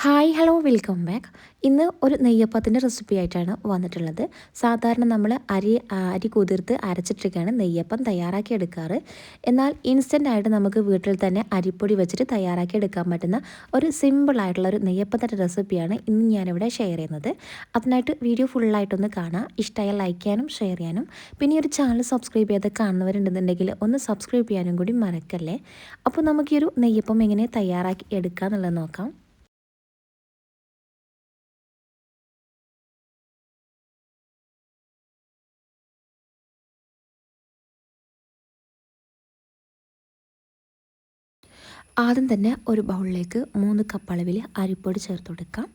Hi hello welcome back. ഇന്ന് ഒരു നെയ്യപ്പത്തിൻ്റെ recipe ആയിട്ടാണ് വന്നിട്ടുള്ളത്. സാധാരണ നമ്മൾ അരി കുതിർത്ത് അരച്ചിട്ടൊക്കെയാണ് നെയ്യപ്പം തയ്യാറാക്കി എടുക്കാറ്. എന്നാൽ ഇൻസ്റ്റൻ്റ് ആയിട്ട് നമുക്ക് വീട്ടിൽ തന്നെ അരിപ്പൊടി വെച്ചിട്ട് തയ്യാറാക്കി എടുക്കാൻ പറ്റുന്ന ഒരു സിമ്പിളായിട്ടുള്ള ഒരു നെയ്യപ്പത്തിൻ്റെ റെസിപ്പിയാണ് ഇന്ന് ഞാനിവിടെ ഷെയർ ചെയ്യുന്നത്. അതിനായിട്ട് വീഡിയോ ഫുള്ളായിട്ടൊന്ന് കാണാം. ഇഷ്ടമായ ലൈക്ക് ചെയ്യാനും ഷെയർ ചെയ്യാനും പിന്നെ ഈ ഒരു ചാനൽ സബ്സ്ക്രൈബ് ചെയ്ത് കാണുന്നവരുണ്ടെന്നുണ്ടെങ്കിൽ ഒന്ന് സബ്സ്ക്രൈബ് ചെയ്യാനും കൂടി മറക്കല്ലേ. അപ്പോൾ നമുക്ക് ഈ ഒരു നെയ്യപ്പം എങ്ങനെ തയ്യാറാക്കി എടുക്കുക എന്നുള്ളത് നോക്കാം. ആദ്യം തന്നെ ഒരു ബൗളിലേക്ക് 3 കപ്പ് അളവിൽ അരിപ്പൊടി ചേർത്ത് കൊടുക്കാം.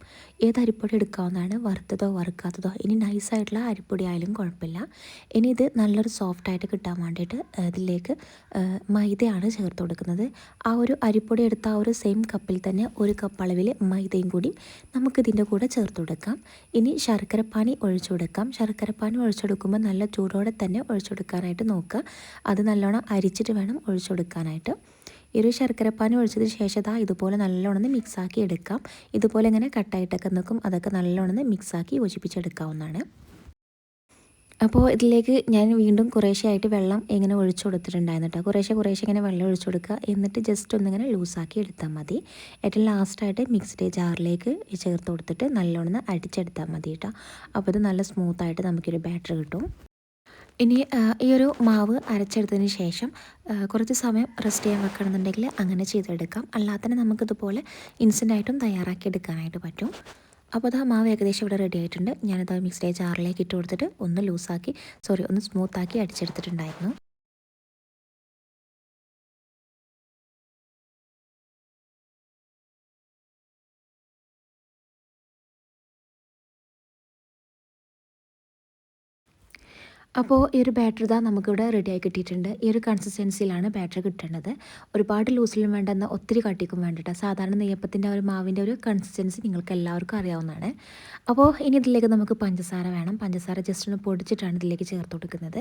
ഏത് അരിപ്പൊടി എടുക്കാവുന്നതാണ്, വറുത്തതോ വറുക്കാത്തതോ, ഇനി നൈസായിട്ടുള്ള അരിപ്പൊടി ആയാലും കുഴപ്പമില്ല. ഇനി ഇത് നല്ലൊരു സോഫ്റ്റായിട്ട് കിട്ടാൻ വേണ്ടിയിട്ട് ഇതിലേക്ക് മൈദയാണ് ചേർത്ത് കൊടുക്കുന്നത്. ആ ഒരു അരിപ്പൊടി എടുത്ത ആ ഒരു സെയിം കപ്പിൽ തന്നെ 1 കപ്പ് അളവിൽ മൈദയും കൂടി നമുക്കിതിൻ്റെ കൂടെ ചേർത്ത് കൊടുക്കാം. ഇനി ശർക്കരപ്പാനി ഒഴിച്ചു കൊടുക്കാം. ശർക്കരപ്പാനി ഒഴിച്ചെടുക്കുമ്പോൾ നല്ല ചൂടോടെ തന്നെ ഒഴിച്ചു കൊടുക്കാനായിട്ട് നോക്കുക. അത് നല്ലോണം അരിച്ചിട്ട് വേണം ഒഴിച്ചു കൊടുക്കാനായിട്ട്. ഈ ഒരു ശർക്കരപ്പാനി ഒഴിച്ചതിന് ശേഷം ഇതുപോലെ നല്ലോണം മിക്സാക്കി എടുക്കാം. ഇതുപോലെ ഇങ്ങനെ കട്ടായിട്ടൊക്കെ നിൽക്കും, അതൊക്കെ നല്ലോണം മിക്സാക്കി യോജിപ്പിച്ചെടുക്കാവുന്നതാണ്. അപ്പോൾ ഇതിലേക്ക് ഞാൻ വീണ്ടും കുറേശ്ശെയായിട്ട് വെള്ളം ഇങ്ങനെ ഒഴിച്ചു കൊടുത്തിട്ടുണ്ടായിരുന്നു കേട്ടോ. കുറേശ്ശെ ഇങ്ങനെ വെള്ളം ഒഴിച്ചു കൊടുക്കുക. എന്നിട്ട് ജസ്റ്റ് ഒന്നിങ്ങനെ ലൂസാക്കി എടുത്താൽ മതി. ഏറ്റവും ലാസ്റ്റായിട്ട് മിക്സിയുടെ ജാറിലേക്ക് ചേർത്ത് കൊടുത്തിട്ട് നല്ലോണം അടിച്ചെടുത്താൽ മതി കേട്ടോ. അപ്പോൾ ഇത് നല്ല സ്മൂത്തായിട്ട് നമുക്കൊരു ബാറ്റർ കിട്ടും. ഇനി ഈ ഒരു മാവ് അരച്ചെടുത്തതിന് ശേഷം കുറച്ച് സമയം റെസ്റ്റ് ചെയ്യാൻ വെക്കണമെന്നുണ്ടെങ്കിൽ അങ്ങനെ ചെയ്തെടുക്കാം. അല്ലാതെ തന്നെ നമുക്കിതുപോലെ ഇൻസ്റ്റൻ്റായിട്ടും തയ്യാറാക്കി എടുക്കാനായിട്ട് പറ്റും. അപ്പോൾ ആ മാവ് ഏകദേശം ഇവിടെ റെഡി ആയിട്ടുണ്ട്. ഞാനത് മിക്സിയുടെ ജാറിലേക്ക് ഇട്ട് കൊടുത്തിട്ട് ഒന്ന് സ്മൂത്താക്കി അടിച്ചെടുത്തിട്ടുണ്ടായിരുന്നു. അപ്പോൾ ഈ ഒരു ബാറ്റർ നമുക്കിവിടെ റെഡിയായി കിട്ടിയിട്ടുണ്ട്. ഈ ഒരു കൺസിസ്റ്റൻസിയിലാണ് ബാറ്റർ കിട്ടേണ്ടത്. ഒരുപാട് ലൂസിലും വേണ്ട, എന്നാൽ ഒത്തിരി കട്ടിക്കും വേണ്ടിയിട്ട്. സാധാരണ നെയ്യപ്പത്തിൻ്റെ ഒരു മാവിൻ്റെ ഒരു കൺസിസ്റ്റൻസി നിങ്ങൾക്ക് എല്ലാവർക്കും അറിയാവുന്നതാണ്. അപ്പോൾ ഇനി ഇതിലേക്ക് നമുക്ക് പഞ്ചസാര വേണം. പഞ്ചസാര ജസ്റ്റ് ഒന്ന് പൊടിച്ചിട്ടാണ് ഇതിലേക്ക് ചേർത്ത് കൊടുക്കുന്നത്.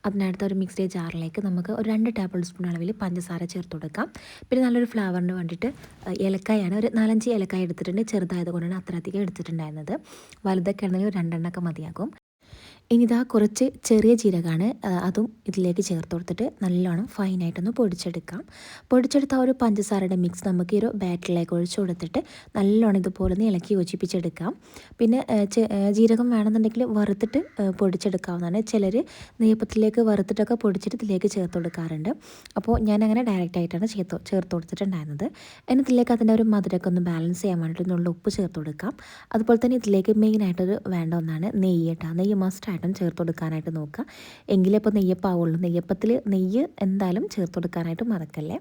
അതിനടുത്ത് ഒരു മിക്സിയുടെ ജാറിലേക്ക് നമുക്ക് ഒരു 2 ടേബിൾ സ്പൂൺ അളവിൽ പഞ്ചസാര ചേർത്ത് കൊടുക്കാം. പിന്നെ നല്ലൊരു ഫ്ലേവറിന് വേണ്ടിയിട്ട് ഏലക്കായാണ് ഒരു 4-5 ഏലക്കായ എടുത്തിട്ടുണ്ട്. ചെറുതായതുകൊണ്ടാണ് അത്രയധികം എടുത്തിട്ടുണ്ടായിരുന്നത്. വലുതൊക്കെ ആണെങ്കിൽ ഒരു 2 എണ്ണമൊക്കെ മതിയാകും. ഇനി കുറച്ച് ചെറിയ ജീരകമാണ്, അതും ഇതിലേക്ക് ചേർത്ത് കൊടുത്തിട്ട് നല്ലോണം ഫൈനായിട്ടൊന്ന് പൊടിച്ചെടുക്കാം. പൊടിച്ചെടുത്ത ഒരു പഞ്ചസാരയുടെ മിക്സ് നമുക്ക് ഈ ഒരു ബാറ്ററിലേക്ക് ഒഴിച്ചു കൊടുത്തിട്ട് നല്ലോണം ഇതുപോലെ ഒന്ന് ഇളക്കി യോജിപ്പിച്ചെടുക്കാം. പിന്നെ ജീരകം വേണമെന്നുണ്ടെങ്കിൽ വറുത്തിട്ട് പൊടിച്ചെടുക്കാവുന്നതാണ്. ചിലർ നെയ്യപ്പത്തിലേക്ക് വറുത്തിട്ടൊക്കെ പൊടിച്ചിട്ട് ഇതിലേക്ക് ചേർത്ത് കൊടുക്കാറുണ്ട്. അപ്പോൾ ഞാനങ്ങനെ ഡയറക്റ്റായിട്ടാണ് ചേർത്ത് കൊടുത്തിട്ടുണ്ടായിരുന്നത്. ഇതിലേക്ക് അതിൻ്റെ ഒരു മധുരമൊക്കെ ഒന്ന് ബാലൻസ് ചെയ്യാൻ വേണ്ടിയിട്ട് നല്ല ഉപ്പ് ചേർത്ത് കൊടുക്കാം. അതുപോലെ തന്നെ ഇതിലേക്ക് മെയിനായിട്ടൊരു വേണ്ട ഒന്നാണ് നെയ്യ് കേട്ടോ. നെയ്യ് മസ്റ്റായിട്ടും ചേർത്ത് കൊടുക്കാനായിട്ട് നോക്കുക. എങ്കിലേ ഇപ്പോൾ നെയ്യപ്പാവുള്ളൂ. നെയ്യപ്പത്തിൽ നെയ്യ് എന്തായാലും ചേർത്ത് കൊടുക്കാനായിട്ട് മറക്കല്ലേ.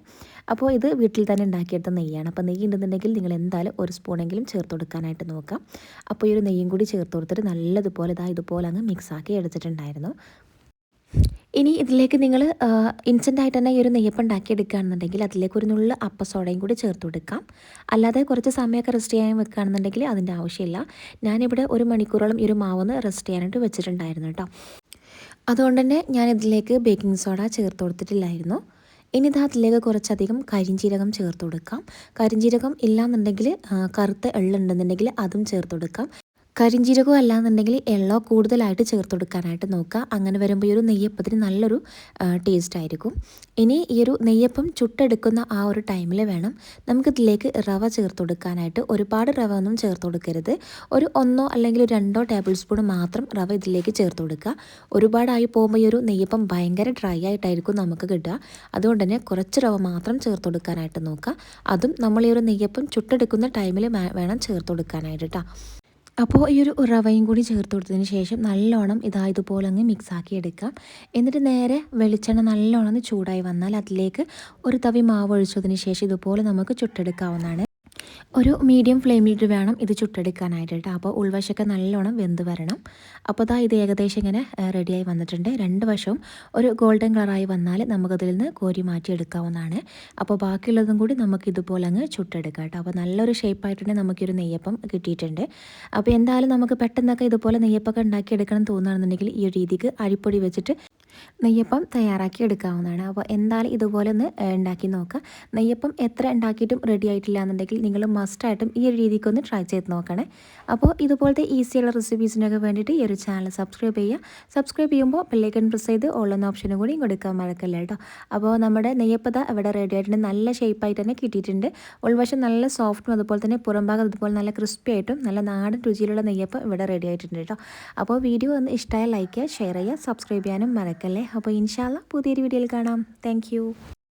അപ്പോൾ ഇത് വീട്ടിൽ തന്നെ ഉണ്ടാക്കിയെടുത്ത നെയ്യാണ്. അപ്പോൾ നെയ്യ് ഉണ്ടെന്നുണ്ടെങ്കിൽ നിങ്ങൾ എന്തായാലും 1 സ്പൂണെങ്കിലും ചേർത്ത് കൊടുക്കാനായിട്ട് നോക്കാം. അപ്പോൾ ഈ ഒരു നെയ്യും കൂടി ചേർത്ത് കൊടുത്തിട്ട് നല്ലതുപോലെ ഇതുപോലെ അങ്ങ് മിക്സാക്കി എടുത്തിട്ടുണ്ടായിരുന്നു. ഇനി ഇതിലേക്ക് നിങ്ങൾ ഇൻസ്റ്റൻ്റായിട്ട് തന്നെ ഈ ഒരു നെയ്യപ്പം ഉണ്ടാക്കിയെടുക്കുകയാണെന്നുണ്ടെങ്കിൽ അതിലേക്ക് ഒരു നുള്ള് അപ്പസോഡയും കൂടി ചേർത്ത് കൊടുക്കാം. അല്ലാതെ കുറച്ച് സമയമൊക്കെ റെസ്റ്റ് ചെയ്യാൻ വെക്കുകയാണെന്നുണ്ടെങ്കിൽ അതിൻ്റെ ആവശ്യമില്ല. ഞാനിവിടെ 1 മണിക്കൂറോളം ഈ ഒരു മാവൊന്ന് റെസ്റ്റ് ചെയ്യാനായിട്ട് വെച്ചിട്ടുണ്ടായിരുന്നു കേട്ടോ. അതുകൊണ്ട് തന്നെ ഞാനിതിലേക്ക് ബേക്കിംഗ് സോഡ ചേർത്ത് കൊടുത്തിട്ടില്ലായിരുന്നു. ഇനി അതിലേക്ക് കുറച്ചധികം കരിഞ്ജീരകം ചേർത്ത് കൊടുക്കാം. കരിഞ്ജീരകം ഇല്ലാന്നുണ്ടെങ്കിൽ കറുത്ത എള്ളുണ്ടെന്നുണ്ടെങ്കിൽ അതും ചേർത്ത് കൊടുക്കാം. കരിഞ്ജീരകം അല്ലാന്നുണ്ടെങ്കിൽ എള്ളോ കൂടുതലായിട്ട് ചേർത്ത് കൊടുക്കാനായിട്ട് നോക്കുക. അങ്ങനെ വരുമ്പോൾ ഈ ഒരു നെയ്യപ്പത്തിന് നല്ലൊരു ടേസ്റ്റ് ആയിരിക്കും. ഇനി ഈ ഒരു നെയ്യപ്പം ചുട്ടെടുക്കുന്ന ആ ഒരു ടൈമിൽ വേണം നമുക്കിതിലേക്ക് റവ ചേർത്ത് കൊടുക്കാനായിട്ട്. ഒരുപാട് റവ ഒന്നും ചേർത്ത് കൊടുക്കരുത്. ഒരു 1 അല്ലെങ്കിൽ 2 ടേബിൾ സ്പൂൺ മാത്രം റവ ഇതിലേക്ക് ചേർത്ത് കൊടുക്കുക. ഒരുപാടായി പോകുമ്പോൾ ഈ ഒരു നെയ്യപ്പം ഭയങ്കര ഡ്രൈ ആയിട്ടായിരിക്കും നമുക്ക് കിട്ടുക. അതുകൊണ്ട് തന്നെ കുറച്ച് റവ മാത്രം ചേർത്ത് കൊടുക്കാനായിട്ട് നോക്കുക. അതും നമ്മൾ ഈ ഒരു നെയ്യപ്പം ചുട്ടെടുക്കുന്ന ടൈമിൽ വേണം ചേർത്ത് കൊടുക്കാനായിട്ട് കേട്ടോ. അപ്പോൾ ഈ ഒരു റവയും കൂടി ചേർത്ത് കൊടുത്തതിന് ശേഷം നല്ലോണം ഇതുപോലെ അങ്ങ് മിക്സാക്കി എടുക്കാം. എന്നിട്ട് നേരെ വെളിച്ചെണ്ണ നല്ലോണം ചൂടായി വന്നാൽ അതിലേക്ക് ഒരു തവി മാവ് ഒഴിച്ചതിന് ശേഷം ഇതുപോലെ നമുക്ക് ചുട്ടെടുക്കാവുന്നതാണ്. ഒരു മീഡിയം ഫ്ലെയിമിലിട്ട് വേണം ഇത് ചുട്ടെടുക്കാനായിട്ട് കേട്ടോ. അപ്പോൾ ഉൾവശമൊക്കെ നല്ലോണം വെന്ത് വരണം. അപ്പോൾ ഇത് ഏകദേശം ഇങ്ങനെ റെഡിയായി വന്നിട്ടുണ്ട്. 2 വശവും ഒരു ഗോൾഡൻ കളറായി വന്നാൽ നമുക്കതിൽ നിന്ന് കോരി മാറ്റി എടുക്കാവുന്നതാണ്. അപ്പോൾ ബാക്കിയുള്ളതും കൂടി നമുക്ക് ഇതുപോലെ അങ്ങ് ചുട്ടെടുക്കാം കേട്ടോ. അപ്പോൾ നല്ലൊരു ഷേപ്പായിട്ടുണ്ടെങ്കിൽ നമുക്കൊരു നെയ്യപ്പം കിട്ടിയിട്ടുണ്ട്. അപ്പോൾ എന്തായാലും നമുക്ക് പെട്ടെന്നൊക്കെ ഇതുപോലെ നെയ്യപ്പൊക്കെ ഉണ്ടാക്കിയെടുക്കണം തോന്നുകയാണെന്നുണ്ടെങ്കിൽ ഈ ഒരു രീതിക്ക് അരിപ്പൊടി വെച്ചിട്ട് നെയ്യപ്പം തയ്യാറാക്കി എടുക്കാവുന്നതാണ്. അപ്പോൾ എന്തായാലും ഇതുപോലെ ഒന്ന് ഉണ്ടാക്കി നോക്കുക. നെയ്യപ്പം എത്ര ഉണ്ടാക്കിയിട്ടും റെഡി ആയിട്ടില്ല എന്നുണ്ടെങ്കിൽ നിങ്ങൾ മസ്റ്റായിട്ടും ഈ ഒരു രീതിക്കൊന്ന് ട്രൈ ചെയ്ത് നോക്കണേ. അപ്പോൾ ഇതുപോലത്തെ ഈസിയുള്ള റെസിപ്പീസിനൊക്കെ വേണ്ടിയിട്ട് ഈ ഒരു ചാനൽ സബ്സ്ക്രൈബ് ചെയ്യുക. സബ്സ്ക്രൈബ് ചെയ്യുമ്പോൾ ബെല്ലൈക്കൺ പ്രസ് ചെയ്ത് ഓൾ എന്ന ഓപ്ഷനും കൂടി കൊടുക്കാൻ മറക്കല്ല കേട്ടോ. അപ്പോൾ നമ്മുടെ നെയ്യപ്പത ഇവിടെ റെഡി ആയിട്ടുണ്ട്. നല്ല ഷേപ്പായിട്ട് തന്നെ കിട്ടിയിട്ടുണ്ട്. ഉൾവശം നല്ല സോഫ്റ്റും അതുപോലെ തന്നെ പുറംഭാഗം അതുപോലെ നല്ല ക്രിസ്പി ആയിട്ടും നല്ല നാടൻ രുചിയിലുള്ള നെയ്യപ്പം ഇവിടെ റെഡി ആയിട്ടുണ്ട് കേട്ടോ. അപ്പോൾ വീഡിയോ ഒന്ന് ഇഷ്ടമായ ലൈക്ക് ചെയ്യുക, ഷെയർ ചെയ്യുക, സബ്സ്ക്രൈബ് ചെയ്യാനും മറക്കല്ലേ. അപ്പോൾ ഇൻഷാ അല്ലാ പുതിയൊരു വീഡിയോയിൽ കാണാം. താങ്ക്